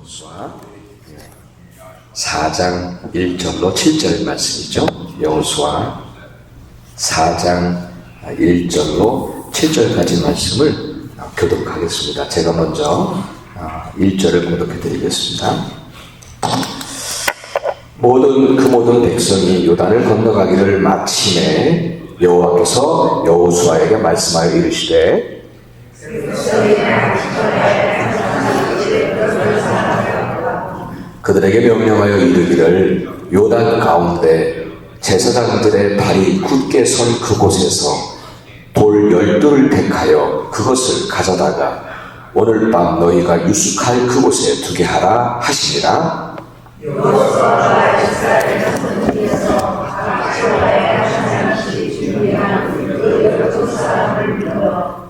여호수아 4장 1절로 7절 말씀이죠. 여호수아 4장 1절로 7절까지 말씀을 교독하겠습니다. 제가 먼저 1절을 교독해 드리겠습니다. 모든 백성이 요단을 건너가기를 마침에 여호와께서 여호수아에게 말씀하여 이르시되 그들에게 명령하여 이르기를 요단 가운데 제사장들의 발이 굳게 선 그곳에서 돌 12를 택하여 그것을 가져다가 오늘 밤 너희가 유숙할 그곳에 두게 하라 하시니라.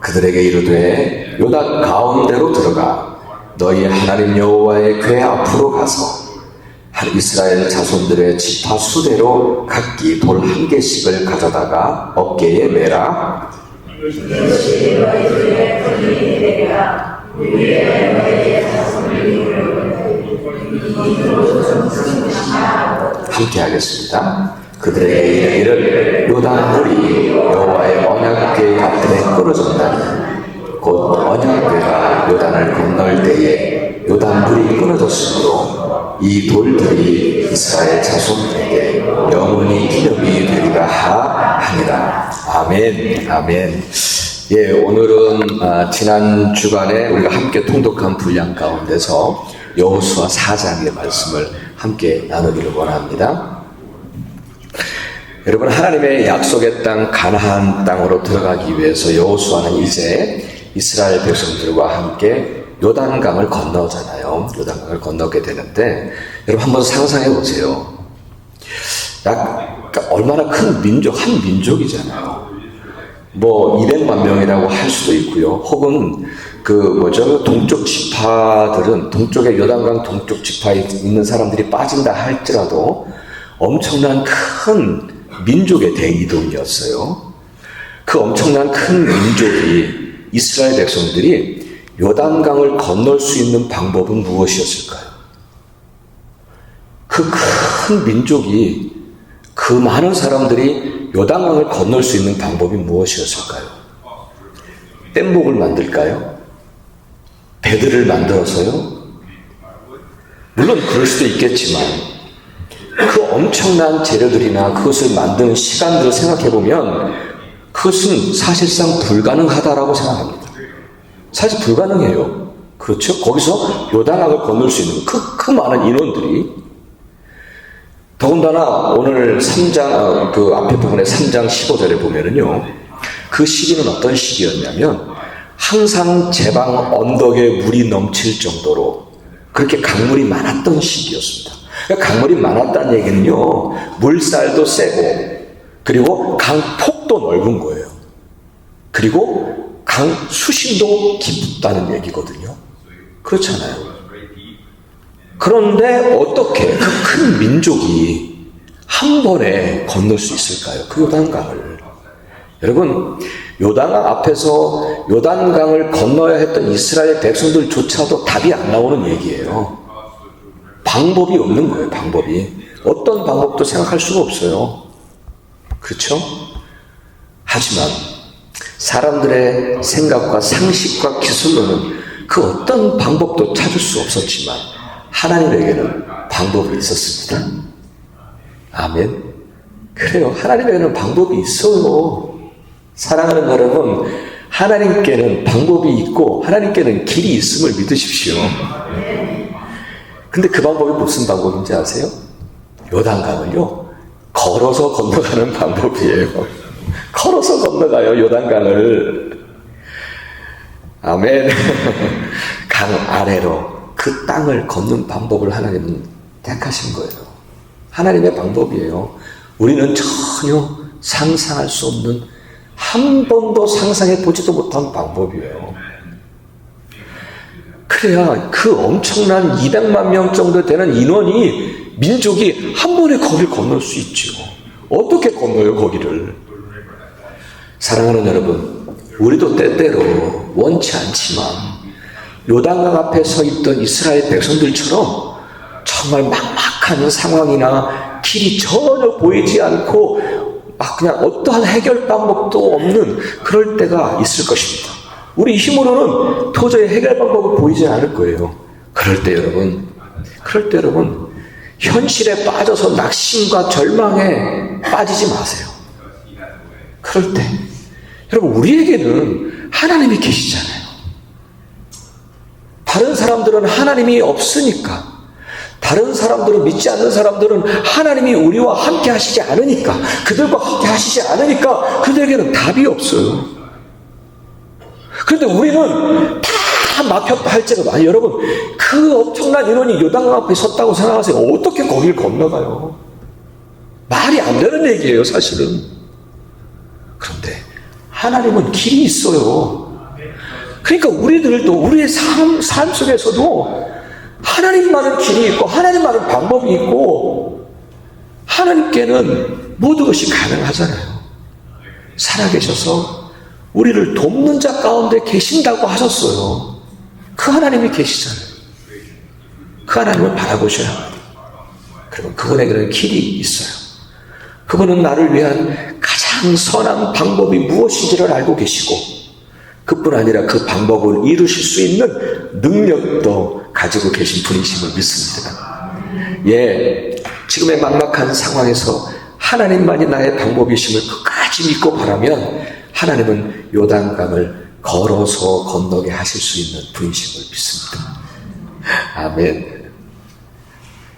그들에게 이르되 요단 가운데로 들어가 너희 하나님 여호와의 궤 앞으로 가서 이스라엘 자손들의 지파 수대로 각기 돌 1개씩을 가져다가 어깨에 매라. 함께 하겠습니다. 그들에게 이르기를 요단 물이 여호와의 언약궤 앞에 끊어졌다니 곧 언약궤가 요단을 건널 때에 요단 물이 끊어졌으므로 이 돌들이 이스라엘 자손들에게 영원히 기념이 되리라 하니라. 아멘. 아멘. 예, 오늘은 지난 주간에 우리가 함께 통독한 분량 가운데서 여호수아 4장의 말씀을 함께 나누기를 원합니다. 여러분, 하나님의 약속의 땅 가나안 땅으로 들어가기 위해서 여호수아는 이제 이스라엘 백성들과 함께 요단강을 건너잖아요. 요단강을 건너게 되는데 여러분 한번 상상해 보세요. 얼마나 큰 민족, 한 민족이잖아요. 뭐 200만 명이라고 할 수도 있고요. 혹은 동쪽 지파들은 동쪽에 요단강 동쪽 지파에 있는 사람들이 빠진다 할지라도 엄청난 큰 민족의 대이동이었어요. 그 엄청난 큰 민족이 이스라엘 백성들이 요단강을 건널 수 있는 방법은 무엇이었을까요? 그 큰 민족이 그 많은 사람들이 요단강을 건널 수 있는 방법이 무엇이었을까요? 뗏목을 만들까요? 배들을 만들어서요? 물론 그럴 수도 있겠지만 그 엄청난 재료들이나 그것을 만드는 시간들을 생각해보면 그것은 사실상 불가능하다라고 생각합니다. 사실 불가능해요. 그렇죠? 거기서 요단강을 건널 수 있는 그 많은 인원들이 더군다나 오늘 3장 그 앞에 부분에 3장 15절에 보면은요. 그 시기는 어떤 시기였냐면 항상 제방 언덕에 물이 넘칠 정도로 그렇게 강물이 많았던 시기였습니다. 그러니까 강물이 많았다는 얘기는요. 물살도 세고 그리고 강폭도 넓은 거예요. 그리고 강 수심도 깊다는 얘기거든요. 그렇잖아요. 그런데 어떻게 그 큰 민족이 한 번에 건널 수 있을까요? 그 요단강을. 여러분, 요단강 앞에서 요단강을 건너야 했던 이스라엘 백성들조차도 답이 안 나오는 얘기예요. 방법이 없는 거예요. 방법이. 어떤 방법도 생각할 수가 없어요. 그렇죠? 하지만 사람들의 생각과 상식과 기술로는 그 어떤 방법도 찾을 수 없었지만 하나님에게는 방법이 있었습니다. 아멘. 그래요. 하나님에게는 방법이 있어요. 사랑하는 여러분, 하나님께는 방법이 있고 하나님께는 길이 있음을 믿으십시오. 근데 그 방법이 무슨 방법인지 아세요? 요단강을요. 걸어서 건너가는 방법이에요. 걸어서 건너가요, 요단강을. 아멘. 강 아래로 그 땅을 걷는 방법을 하나님은 택하신 거예요. 하나님의 방법이에요. 우리는 전혀 상상할 수 없는, 한 번도 상상해 보지도 못한 방법이에요. 그래야 그 엄청난 200만 명 정도 되는 인원이, 민족이 한 번에 거기를 건널 수 있죠. 어떻게 건너요, 거기를? 사랑하는 여러분, 우리도 때때로 원치 않지만 요단강 앞에 서 있던 이스라엘 백성들처럼 정말 막막한 상황이나 길이 전혀 보이지 않고 막 그냥 어떠한 해결 방법도 없는 그럴 때가 있을 것입니다. 우리 힘으로는 도저히 해결 방법이 보이지 않을 거예요. 그럴 때 여러분 현실에 빠져서 낙심과 절망에 빠지지 마세요. 그럴 때 여러분 우리에게는 하나님이 계시잖아요. 다른 사람들은 하나님이 없으니까, 다른 사람들은, 믿지 않는 사람들은 하나님이 우리와 함께 하시지 않으니까, 그들과 함께 하시지 않으니까 그들에게는 답이 없어요. 그런데 우리는 다 막혔다 할지라도, 아니 여러분, 그 엄청난 인원이 요단강 앞에 섰다고 생각하세요. 어떻게 거길 건너가요? 말이 안 되는 얘기예요, 사실은. 그런데 하나님은 길이 있어요. 그러니까 우리들도 우리의 삶 속에서도 하나님만은 길이 있고 하나님만은 방법이 있고 하나님께는 모든 것이 가능하잖아요. 살아계셔서 우리를 돕는 자 가운데 계신다고 하셨어요. 그 하나님이 계시잖아요. 그 하나님을 바라보셔야 합니다. 그러면 그분에게는 길이 있어요. 그분은 나를 위한 가장 선한 방법이 무엇인지를 알고 계시고, 그뿐 아니라 그 방법을 이루실 수 있는 능력도 가지고 계신 분이심을 믿습니다. 지금의 막막한 상황에서 하나님만이 나의 방법이심을 끝까지 믿고 바라면 하나님은 요단강을 걸어서 건너게 하실 수 있는 분이심을 믿습니다. 아멘.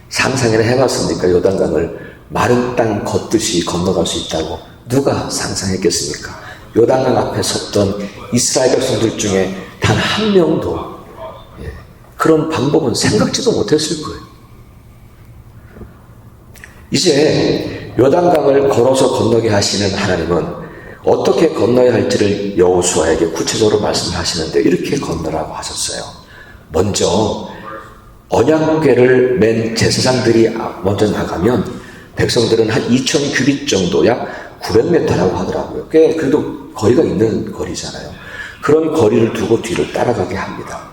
상상이나 해봤습니까? 요단강을 마른 땅 걷듯이 건너갈 수 있다고 누가 상상했겠습니까? 요단강 앞에 섰던 이스라엘 백성들 중에 단 한 명도 그런 방법은 생각지도 못했을 거예요. 이제 요단강을 걸어서 건너게 하시는 하나님은 어떻게 건너야 할지를 여호수아에게 구체적으로 말씀하시는데 이렇게 건너라고 하셨어요. 먼저 언약궤를 맨 제사장들이 먼저 나가면 백성들은 한 2000 규빗 정도, 약 900m라고 하더라고요. 꽤 그래도 거리가 있는 거리잖아요. 그런 거리를 두고 뒤를 따라가게 합니다.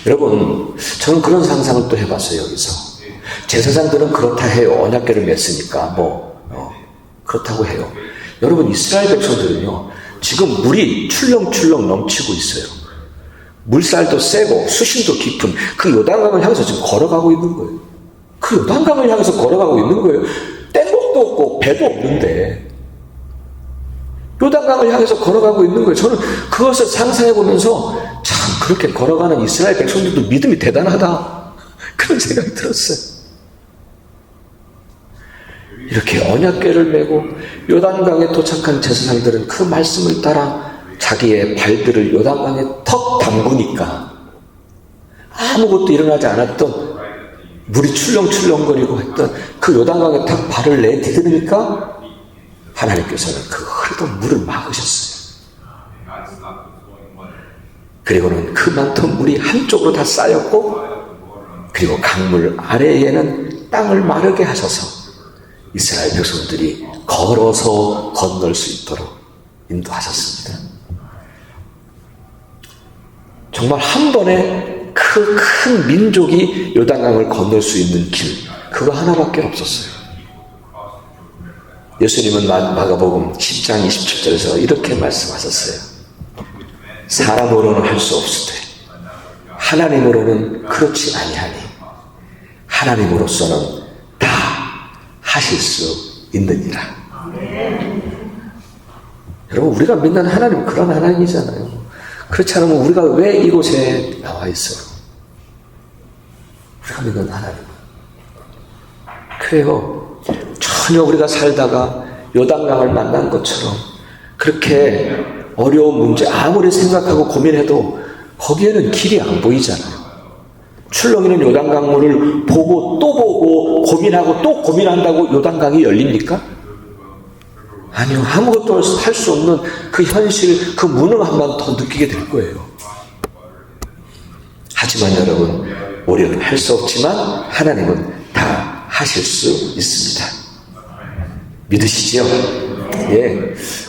여러분, 저는 그런 상상을 또 해봤어요. 여기서 제사장들은 그렇다 해요. 언약궤를 맸으니까 그렇다고 해요. 여러분, 이스라엘 백성들은요 지금 물이 출렁출렁 넘치고 있어요. 물살도 세고 수심도 깊은 그 요단강을 향해서 지금 걸어가고 있는 거예요. 그 요단강을 향해서 걸어가고 있는 거예요. 뗏목도 없고 배도 없는데 요단강을 향해서 걸어가고 있는 거예요. 저는 그것을 상상해 보면서 참 그렇게 걸어가는 이스라엘 백성들도 믿음이 대단하다, 그런 생각이 들었어요. 이렇게 언약궤를 메고 요단강에 도착한 제사장들은 그 말씀을 따라 자기의 발들을 요단강에 턱 담그니까 아무것도 일어나지 않았던, 물이 출렁출렁거리고 했던 그 요단강에 탁 발을 내디디니까 하나님께서는 그 흐르던 물을 막으셨어요. 그리고는 그 많던 물이 한쪽으로 다 쌓였고, 그리고 강물 아래에는 땅을 마르게 하셔서 이스라엘 백성들이 걸어서 건널 수 있도록 인도하셨습니다. 정말 한 번에 그 큰 민족이 요단강을 건널 수 있는 길, 그거 하나밖에 없었어요. 예수님은 마가복음 10장 27절에서 이렇게 말씀하셨어요. 사람으로는 할 수 없으되 하나님으로는 그렇지 아니하니 하나님으로서는 다 하실 수 있느니라. 여러분, 우리가 믿는 하나님은 그런 하나님이잖아요. 그렇지 않으면 우리가 왜 이곳에 나와 있어요? 우리가 믿는 하나님. 그래요. 전혀 우리가 살다가 요단강을 만난 것처럼 그렇게 어려운 문제 아무리 생각하고 고민해도 거기에는 길이 안 보이잖아요. 출렁이는 요단강물을 보고 또 보고 고민하고 또 고민한다고 요단강이 열립니까? 아니요. 아무것도 할 수 없는 그 현실, 그 무능함만 더 느끼게 될 거예요. 하지만 여러분, 우리는 할 수 없지만 하나님은 다 하실 수 있습니다. 믿으시지요?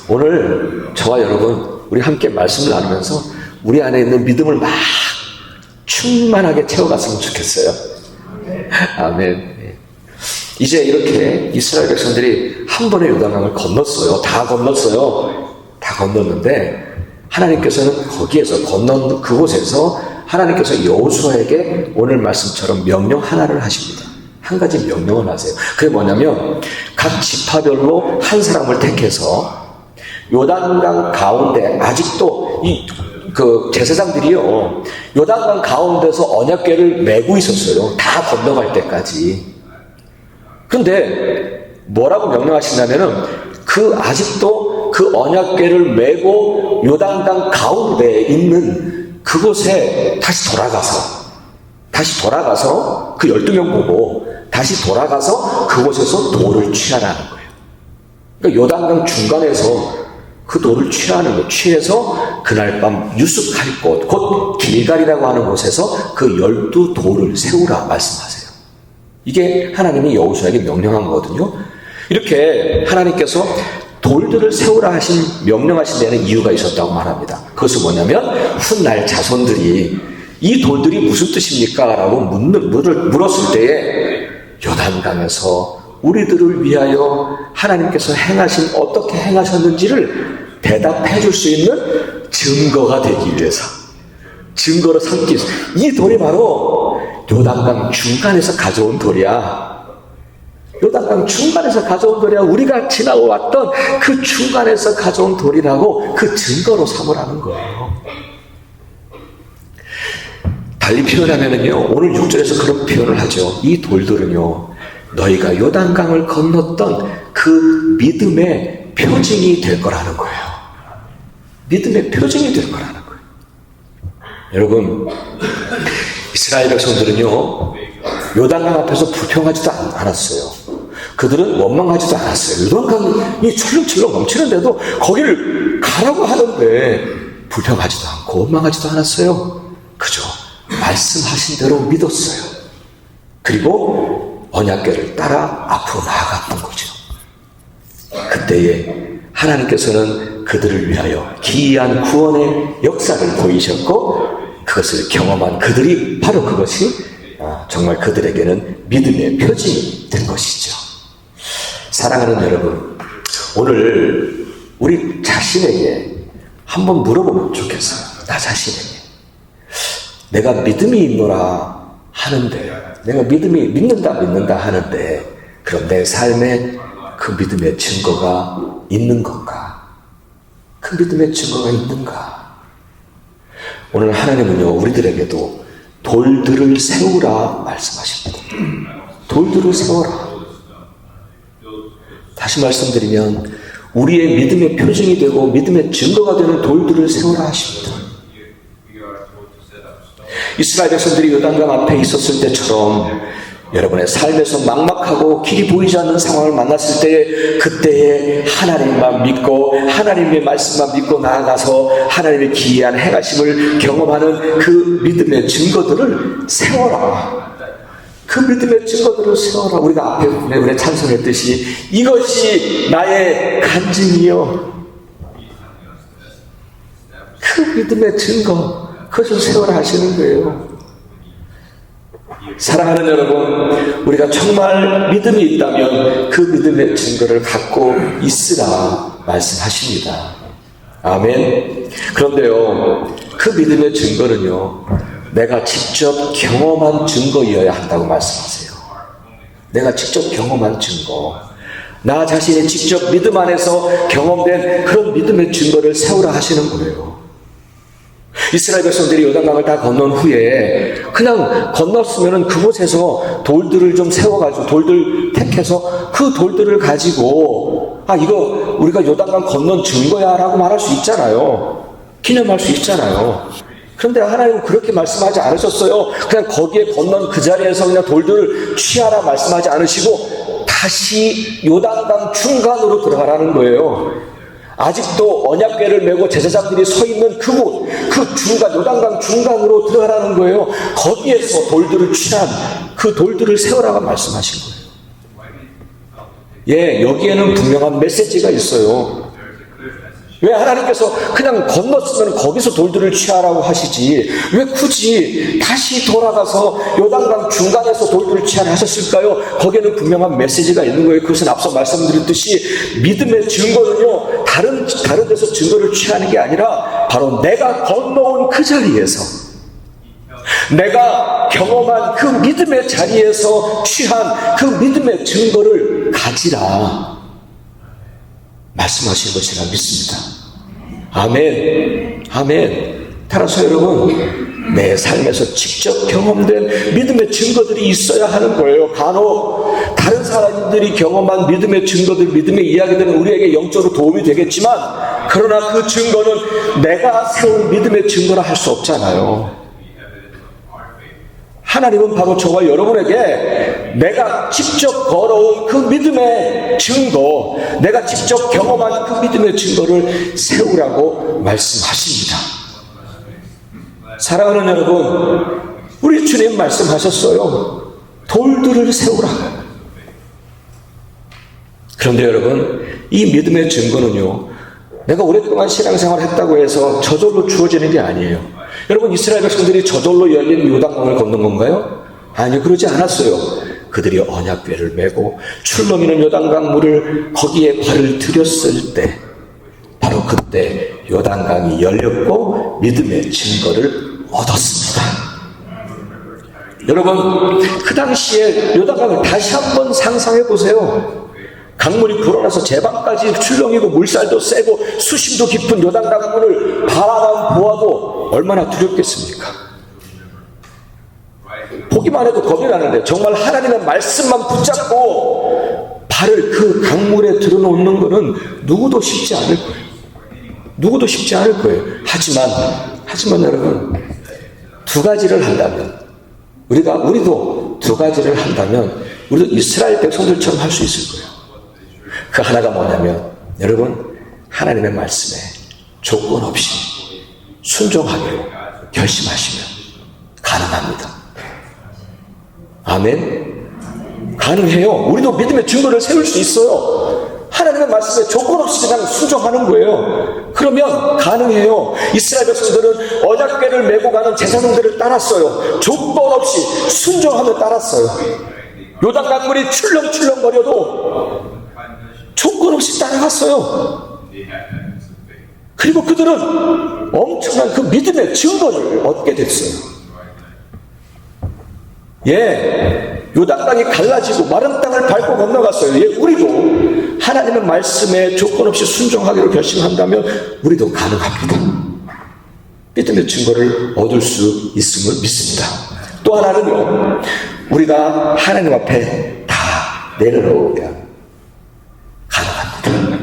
오늘 저와 여러분 우리 함께 말씀을 나누면서 우리 안에 있는 믿음을 막 충만하게 채워갔으면 좋겠어요. 아멘. 이제 이렇게 이스라엘 백성들이 한 번에 요단강을 건넜어요. 다 건넜어요. 다 건넜는데 하나님께서는 거기에서 건넌 그곳에서 하나님께서 여호수아에게 오늘 말씀처럼 명령 하나를 하십니다. 한 가지 명령을 하세요. 그게 뭐냐면 각 지파별로 한 사람을 택해서 요단강 가운데 아직도 그 제사장들이요 요단강 가운데서 언약궤를 메고 있었어요. 다 건너갈 때까지. 근데 뭐라고 명령하시냐면은 그 아직도 그 언약궤를 메고 요단강 가운데에 있는 그곳에 다시 돌아가서 그 12명 보고 다시 돌아가서 그곳에서 돌을 취하라는 거예요. 그러니까 요단강 중간에서 그 돌을 취하는 것, 취해서 그날 밤 유숙할 곳, 곧 길갈이라고 하는 곳에서 그 12돌을 세우라 말씀하세요. 이게 하나님이 여호수아에게 명령한 거거든요. 이렇게 하나님께서 돌들을 세우라 명령하신 데는 이유가 있었다고 말합니다. 그것은 뭐냐면 훗날 자손들이 이 돌들이 무슨 뜻입니까? 라고 물었을 때에 요단강에서 우리들을 위하여 하나님께서 어떻게 행하셨는지를 대답해 줄 수 있는 증거가 되기 위해서, 증거로 삼기 위해서. 이 돌이 바로 요단강 중간에서 가져온 돌이야. 요단강 중간에서 가져온 돌이야. 우리가 지나왔던 그 중간에서 가져온 돌이라고 그 증거로 삼으라는 거예요. 달리 표현하면은요, 오늘 6절에서 그런 표현을 하죠. 이 돌들은요, 너희가 요단강을 건넜던 그 믿음의 표징이 될 거라는 거예요. 믿음의 표징이 될 거라는 거예요. 여러분, 이스라엘 백성들은요, 요단강 앞에서 불평하지도 않았어요. 그들은 원망하지도 않았어요. 요단강이 철렁철렁 넘치는데도 거기를 가라고 하는데 불평하지도 않고 원망하지도 않았어요. 그저 말씀하신 대로 믿었어요. 그리고 언약궤를 따라 앞으로 나아갔던 거죠. 그때에 하나님께서는 그들을 위하여 기이한 구원의 역사를 보이셨고 그것을 경험한 그들이 바로 그것이 정말 그들에게는 믿음의 표징이 된 것이죠. 사랑하는 여러분, 오늘 우리 자신에게 한번 물어보면 좋겠어요. 나 자신에게. 내가 믿음이 있노라 하는데, 내가 믿는다 하는데, 그럼 내 삶에 그 믿음의 증거가 있는 건가? 그 믿음의 증거가 있는가? 오늘 하나님은요, 우리들에게도 돌들을 세우라 말씀하십니다. 돌들을 세워라. 다시 말씀드리면, 우리의 믿음의 표징이 되고 믿음의 증거가 되는 돌들을 세우라 하십니다. 이스라엘 백성들이 요단강 앞에 있었을 때처럼 여러분의 삶에서 막막하고 길이 보이지 않는 상황을 만났을 때에 그때에 하나님만 믿고 하나님의 말씀만 믿고 나아가서 하나님의 기이한 행하심을 경험하는 그 믿음의 증거들을 세워라. 그 믿음의 증거들을 세워라. 우리가 앞에 우리 찬송했듯이 이것이 나의 간증이요. 그 믿음의 증거, 그것을 세워라 하시는 거예요. 사랑하는 여러분, 우리가 정말 믿음이 있다면 그 믿음의 증거를 갖고 있으라 말씀하십니다. 아멘. 그런데요, 그 믿음의 증거는요, 내가 직접 경험한 증거이어야 한다고 말씀하세요. 내가 직접 경험한 증거, 나 자신이 직접 믿음 안에서 경험된 그런 믿음의 증거를 세우라 하시는 거예요. 이스라엘 백성들이 요단강을 다 건넌 후에 그냥 건넜으면 그곳에서 돌들을 좀 세워가지고 돌들 택해서 그 돌들을 가지고 이거 우리가 요단강 건넌 증거야 라고 말할 수 있잖아요. 기념할 수 있잖아요. 그런데 하나님은 그렇게 말씀하지 않으셨어요. 그냥 거기에 건넌 그 자리에서 그냥 돌들을 취하라 말씀하지 않으시고 다시 요단강 중간으로 들어가라는 거예요. 아직도 언약궤를 메고 제사장들이 서 있는 그곳, 그 중간, 요단강 중간으로 들어가라는 거예요. 거기에서 돌들을 취한 그 돌들을 세우라고 말씀하신 거예요. 예, 여기에는 분명한 메시지가 있어요. 왜 하나님께서 그냥 건넜으면 거기서 돌들을 취하라고 하시지 왜 굳이 다시 돌아가서 요단강 중간에서 돌들을 취하라 하셨을까요? 거기에는 분명한 메시지가 있는 거예요. 그것은 앞서 말씀드렸듯이 믿음의 증거는요 다른 데서 증거를 취하는 게 아니라 바로 내가 건너온 그 자리에서 내가 경험한 그 믿음의 자리에서 취한 그 믿음의 증거를 가지라 말씀하신 것이라 믿습니다. 아멘. 아멘. 따라서 여러분 내 삶에서 직접 경험된 믿음의 증거들이 있어야 하는 거예요. 간혹 다른 사람들이 경험한 믿음의 증거들, 믿음의 이야기들은 우리에게 영적으로 도움이 되겠지만 그러나 그 증거는 내가 세운 믿음의 증거라 할 수 없잖아요. 하나님은 바로 저와 여러분에게 내가 직접 걸어온 그 믿음의 증거, 내가 직접 경험한 그 믿음의 증거를 세우라고 말씀하십니다. 사랑하는 여러분, 우리 주님 말씀하셨어요. 돌들을 세우라. 그런데 여러분, 이 믿음의 증거는요, 내가 오랫동안 신앙생활을 했다고 해서 저절로 주어지는 게 아니에요. 여러분, 이스라엘 백성들이 저절로 열린 요단강을 건넌 건가요? 아니요, 그러지 않았어요. 그들이 언약궤를 메고 출렁이는 요단강 물을 거기에 발을 들였을 때 바로 그때 요단강이 열렸고 믿음의 증거를 얻었습니다. 여러분, 그 당시에 요단강을 다시 한번 상상해 보세요. 강물이 불어나서 제방까지 출렁이고 물살도 세고 수심도 깊은 요단강 물을 바라만 보아도 얼마나 두렵겠습니까? 보기만 해도 겁이 나는데 정말 하나님의 말씀만 붙잡고 발을 그 강물에 들어놓는 것은 누구도 쉽지 않을 거예요. 누구도 쉽지 않을 거예요. 하지만 여러분, 두 가지를 한다면 우리도 두 가지를 한다면 우리도 이스라엘 백성들처럼 할 수 있을 거예요. 그 하나가 뭐냐면 여러분, 하나님의 말씀에 조건 없이 순종하기로 결심하시면 가능합니다. 아멘. 가능해요. 우리도 믿음의 증거를 세울 수 있어요. 하나님의 말씀에 조건 없이 그냥 순종하는 거예요. 그러면 가능해요. 이스라엘 백성들은 언약궤를 메고 가는 제사장들을 따랐어요. 조건 없이 순종하며 따랐어요. 요단강물이 출렁출렁거려도 조건 없이 따라갔어요. 그리고 그들은 엄청난 그 믿음의 증거를 얻게 됐어요. 요단강이 갈라지고 마른 땅을 밟고 건너갔어요. 우리도 하나님의 말씀에 조건 없이 순종하기로 결심한다면 우리도 가능합니다. 믿음의 증거를 얻을 수 있음을 믿습니다. 또 하나는요, 우리가 하나님 앞에 다 내려놓으면 가능합니다.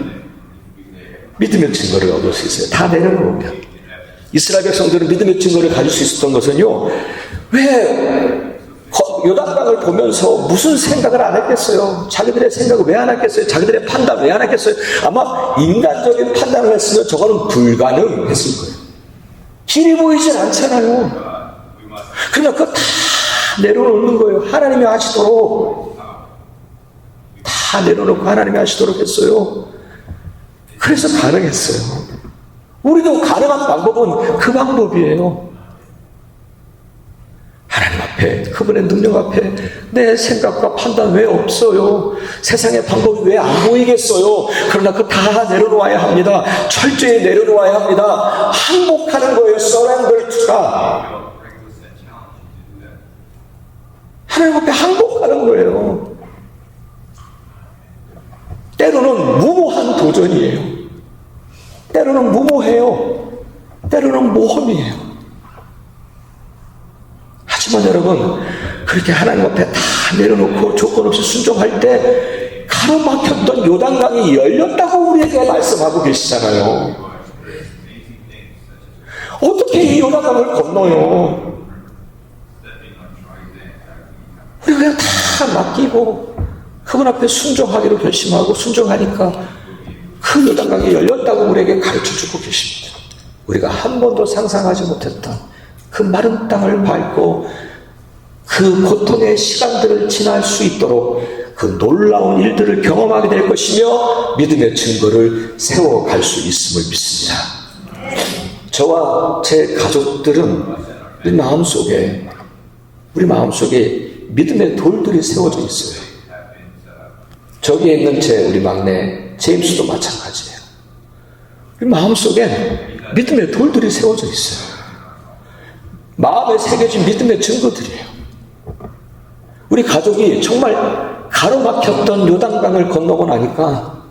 믿음의 증거를 얻을 수 있어요. 다 내려놓으면. 이스라엘 백성들은 믿음의 증거를 가질 수 있었던 것은요, 왜 요단강을 보면서 무슨 생각을 안 했겠어요? 자기들의 생각을 왜 안 했겠어요? 자기들의 판단 왜 안 했겠어요? 아마 인간적인 판단을 했으면 저거는 불가능했을 거예요. 길이 보이질 않잖아요. 그러나 그거 다 내려놓는 거예요. 하나님이 하시도록. 다 내려놓고 하나님이 하시도록 했어요. 그래서 가능했어요. 우리도 가능한 방법은 그 방법이에요. 하나님 앞에, 그분의 능력 앞에 내 생각과 판단 왜 없어요? 세상의 방법이 왜 안 보이겠어요? 그러나 그거 다 내려놓아야 합니다. 철저히 내려놓아야 합니다. 항복하는 거예요. surrender to God. 하나님 앞에 항복하는 거예요. 때로는 무모한 도전이에요. 때로는 무모해요. 때로는 모험이에요. 하지만 여러분, 그렇게 하나님 앞에 다 내려놓고 조건 없이 순종할 때 가로막혔던 요단강이 열렸다고 우리에게 말씀하고 계시잖아요. 어떻게 이 요단강을 건너요? 우리가 그냥 다 맡기고 그분 앞에 순종하기로 결심하고 순종하니까 그 요단강이 열렸다고 우리에게 가르쳐주고 계십니다. 우리가 한 번도 상상하지 못했던 그 마른 땅을 밟고 그 고통의 시간들을 지날 수 있도록 그 놀라운 일들을 경험하게 될 것이며 믿음의 증거를 세워갈 수 있음을 믿습니다. 저와 제 가족들은 우리 마음속에 믿음의 돌들이 세워져 있어요. 저기에 있는 우리 막내 제임스도 마찬가지예요. 우리 마음속에 믿음의 돌들이 세워져 있어요. 마음에 새겨진 믿음의 증거들이에요. 우리 가족이 정말 가로막혔던 요단강을 건너고 나니까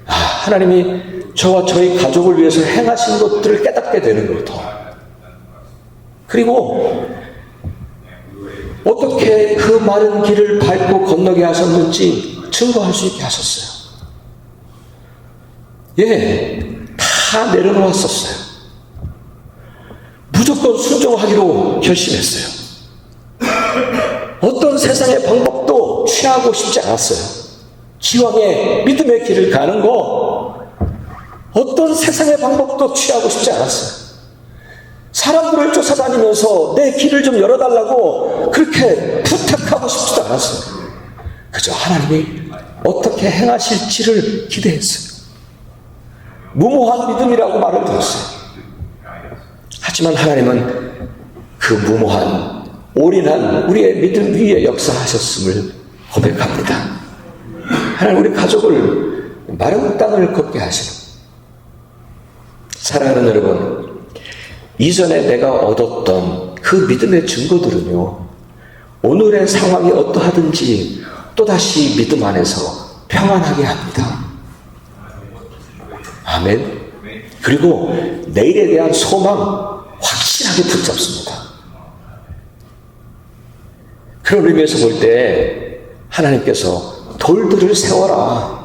하나님이 저와 저희 가족을 위해서 행하신 것들을 깨닫게 되는 거예요. 그리고 어떻게 그 마른 길을 밟고 건너게 하셨는지 증거할 수 있게 하셨어요. 다 내려놓았었어요. 무조건 순종하기로 결심했어요. 어떤 세상의 방법도 취하고 싶지 않았어요. 기왕에 믿음의 길을 가는 거 어떤 세상의 방법도 취하고 싶지 않았어요. 사람들을 쫓아다니면서 내 길을 좀 열어달라고 그렇게 부탁하고 싶지도 않았어요. 그저 하나님이 어떻게 행하실지를 기대했어요. 무모한 믿음이라고 말을 들었어요. 하지만 하나님은 그 무모한 올인한 우리의 믿음 위에 역사하셨음을 고백합니다. 하나님 우리 가족을 마른 땅을 걷게 하시는, 사랑하는 여러분, 이전에 내가 얻었던 그 믿음의 증거들은요, 오늘의 상황이 어떠하든지 또다시 믿음 안에서 평안하게 합니다. 아멘. 그리고 내일에 대한 소망 확실하게 붙잡습니다. 그런 의미에서 볼 때 하나님께서 돌들을 세워라.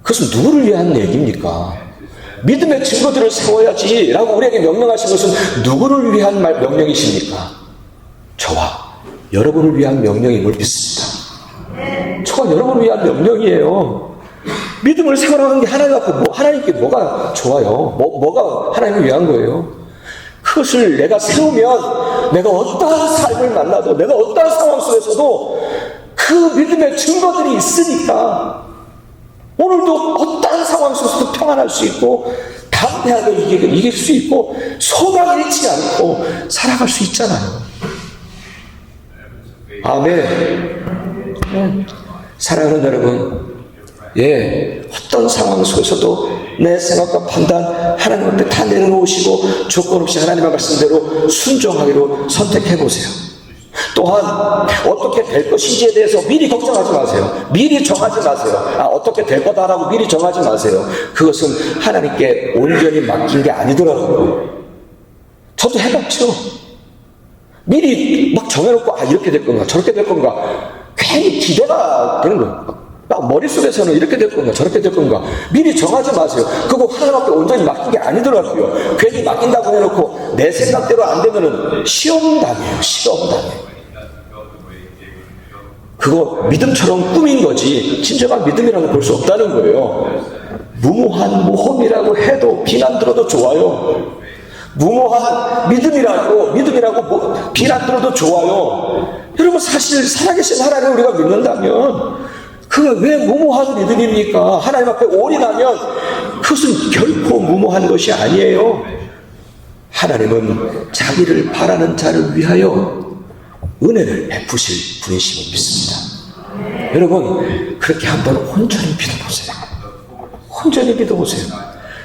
그것은 누구를 위한 얘기입니까? 믿음의 증거들을 세워야지 라고 우리에게 명령하신 것은 누구를 위한 명령이십니까? 저와 여러분을 위한 명령임을 믿습니다. 저와 여러분을 위한 명령이에요. 믿음을 세워라는 게 하나님께 뭐가 좋아요? 뭐가 하나님을 위한 거예요? 그것을 내가 세우면 내가 어떠한 삶을 만나도, 내가 어떠한 상황 속에서도 그 믿음의 증거들이 있으니까 오늘도 어떠한 상황 속에서도 평안할 수 있고 담대하게 이길 수 있고 소망을 잃지 않고 살아갈 수 있잖아요. 아멘. 사랑하는 여러분, 어떤 상황 속에서도 내 생각과 판단 하나님 앞에 다 내려놓으시고 조건 없이 하나님의 말씀대로 순종하기로 선택해 보세요. 또한 어떻게 될 것인지에 대해서 미리 걱정하지 마세요. 미리 정하지 마세요. 어떻게 될 거다라고 미리 정하지 마세요. 그것은 하나님께 온전히 맡긴 게 아니더라고요. 저도 해봤죠. 미리 막 정해놓고 이렇게 될 건가 저렇게 될 건가 괜히 기대가 되는 거예요. 머릿속에서는 이렇게 될 건가 저렇게 될 건가 미리 정하지 마세요. 그거 하나님 앞에 온전히 맡긴 게 아니더라고요. 괜히 맡긴다고 해놓고 내 생각대로 안 되면은 시험당해요. 그거 믿음처럼 꾸민 거지 진정한 믿음이라고 볼 수 없다는 거예요. 무모한 모험이라고 해도 비난 들어도 좋아요. 무모한 믿음이라고 비난 들어도 좋아요. 여러분, 사실 살아계신 하나님을 우리가 믿는다면 그게 왜 무모한 믿음입니까? 하나님 앞에 올인하면 그것은 결코 무모한 것이 아니에요. 하나님은 자기를 바라는 자를 위하여 은혜를 베푸실 분이심을 믿습니다. 여러분, 그렇게 한번 온전히 믿어보세요. 온전히 믿어보세요.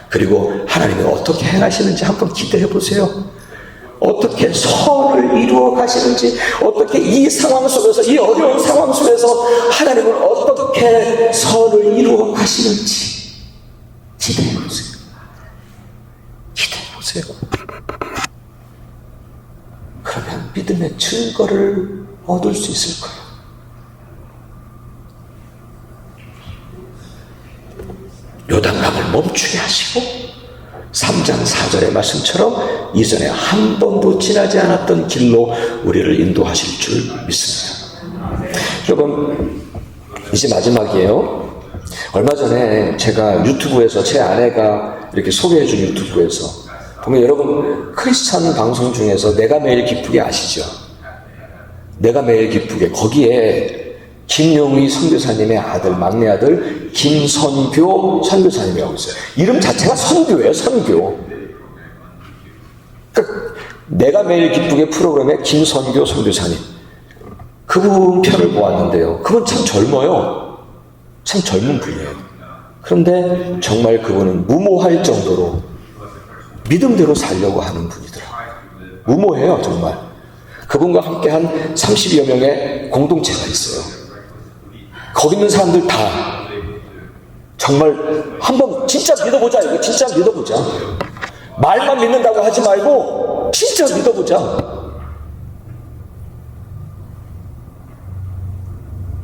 그리고 하나님이 어떻게 행하시는지 한번 기대해보세요. 어떻게 선을 이루어 가시는지, 어떻게 이 상황 속에서, 이 어려운 상황 속에서 하나님은 어떻게 선을 이루어 가시는지 기대해보세요. 기대해보세요. 그러면 믿음의 증거를 얻을 수 있을 거예요. 요단강을 멈추게 하시고 3장 4절의 말씀처럼 이전에 한 번도 지나지 않았던 길로 우리를 인도하실 줄 믿습니다. 여러분, 이제 마지막이에요. 얼마 전에 제가 유튜브에서 제 아내가 이렇게 소개해준 유튜브에서 보면, 여러분, 크리스찬 방송 중에서 내가 매일 기쁘게 아시죠? 내가 매일 기쁘게, 거기에 김용희 선교사님의 아들, 막내 아들 김선교 선교사님이라고 있어요. 이름 자체가 선교예요, 선교. 그러니까 내가 매일 기쁘게 프로그램에 김선교 선교사님, 그분 편을 보았는데요. 그분 참 젊어요. 참 젊은 분이에요. 그런데 정말 그분은 무모할 정도로 믿음대로 살려고 하는 분이더라고요. 무모해요, 정말. 그분과 함께 한 30여 명의 공동체가 있어요. 거기 있는 사람들 다 정말 한번 진짜 믿어보자. 이거 진짜 믿어보자. 말만 믿는다고 하지 말고 진짜 믿어보자.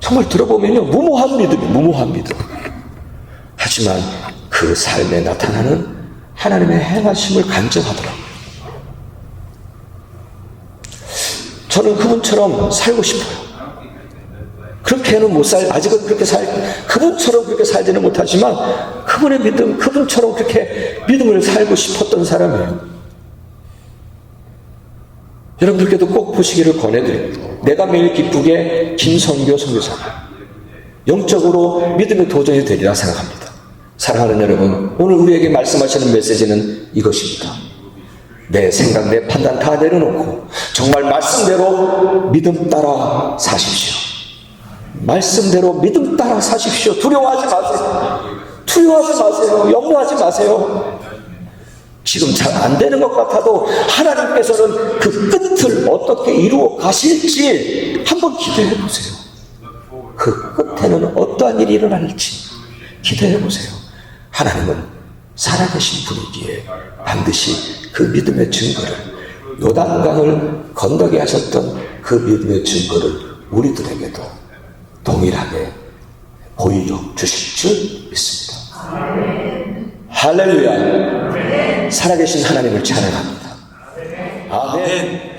정말 들어보면요, 무모한 믿음이 무모한 믿음. 하지만 그 삶에 나타나는 하나님의 행하심을 간증하더라고요. 저는 그분처럼 살고 싶어요. 그렇게는 못 아직은 그렇게 그분처럼 그렇게 살지는 못하지만 그분의 믿음, 그분처럼 그렇게 믿음을 살고 싶었던 사람이에요. 여러분들께도 꼭 보시기를 권해드립니다. 내가 매일 기쁘게 김선교 선교사님, 영적으로 믿음의 도전이 되리라 생각합니다. 사랑하는 여러분, 오늘 우리에게 말씀하시는 메시지는 이것입니다. 내 생각, 내 판단 다 내려놓고 정말 말씀대로 믿음 따라 사십시오. 말씀대로 믿음 따라 사십시오. 두려워하지 마세요. 두려워하지 마세요. 염려하지 마세요. 지금 잘 안 되는 것 같아도 하나님께서는 그 끝을 어떻게 이루어 가실지 한번 기대해 보세요. 그 끝에는 어떠한 일이 일어날지 기대해 보세요. 하나님은 살아계신 분이기에 반드시 그 믿음의 증거를, 요단강을 건너게 하셨던 그 믿음의 증거를 우리들에게도 동일하게 보여 주실 줄 믿습니다. 할렐루야. 살아계신 하나님을 찬양합니다. 아멘.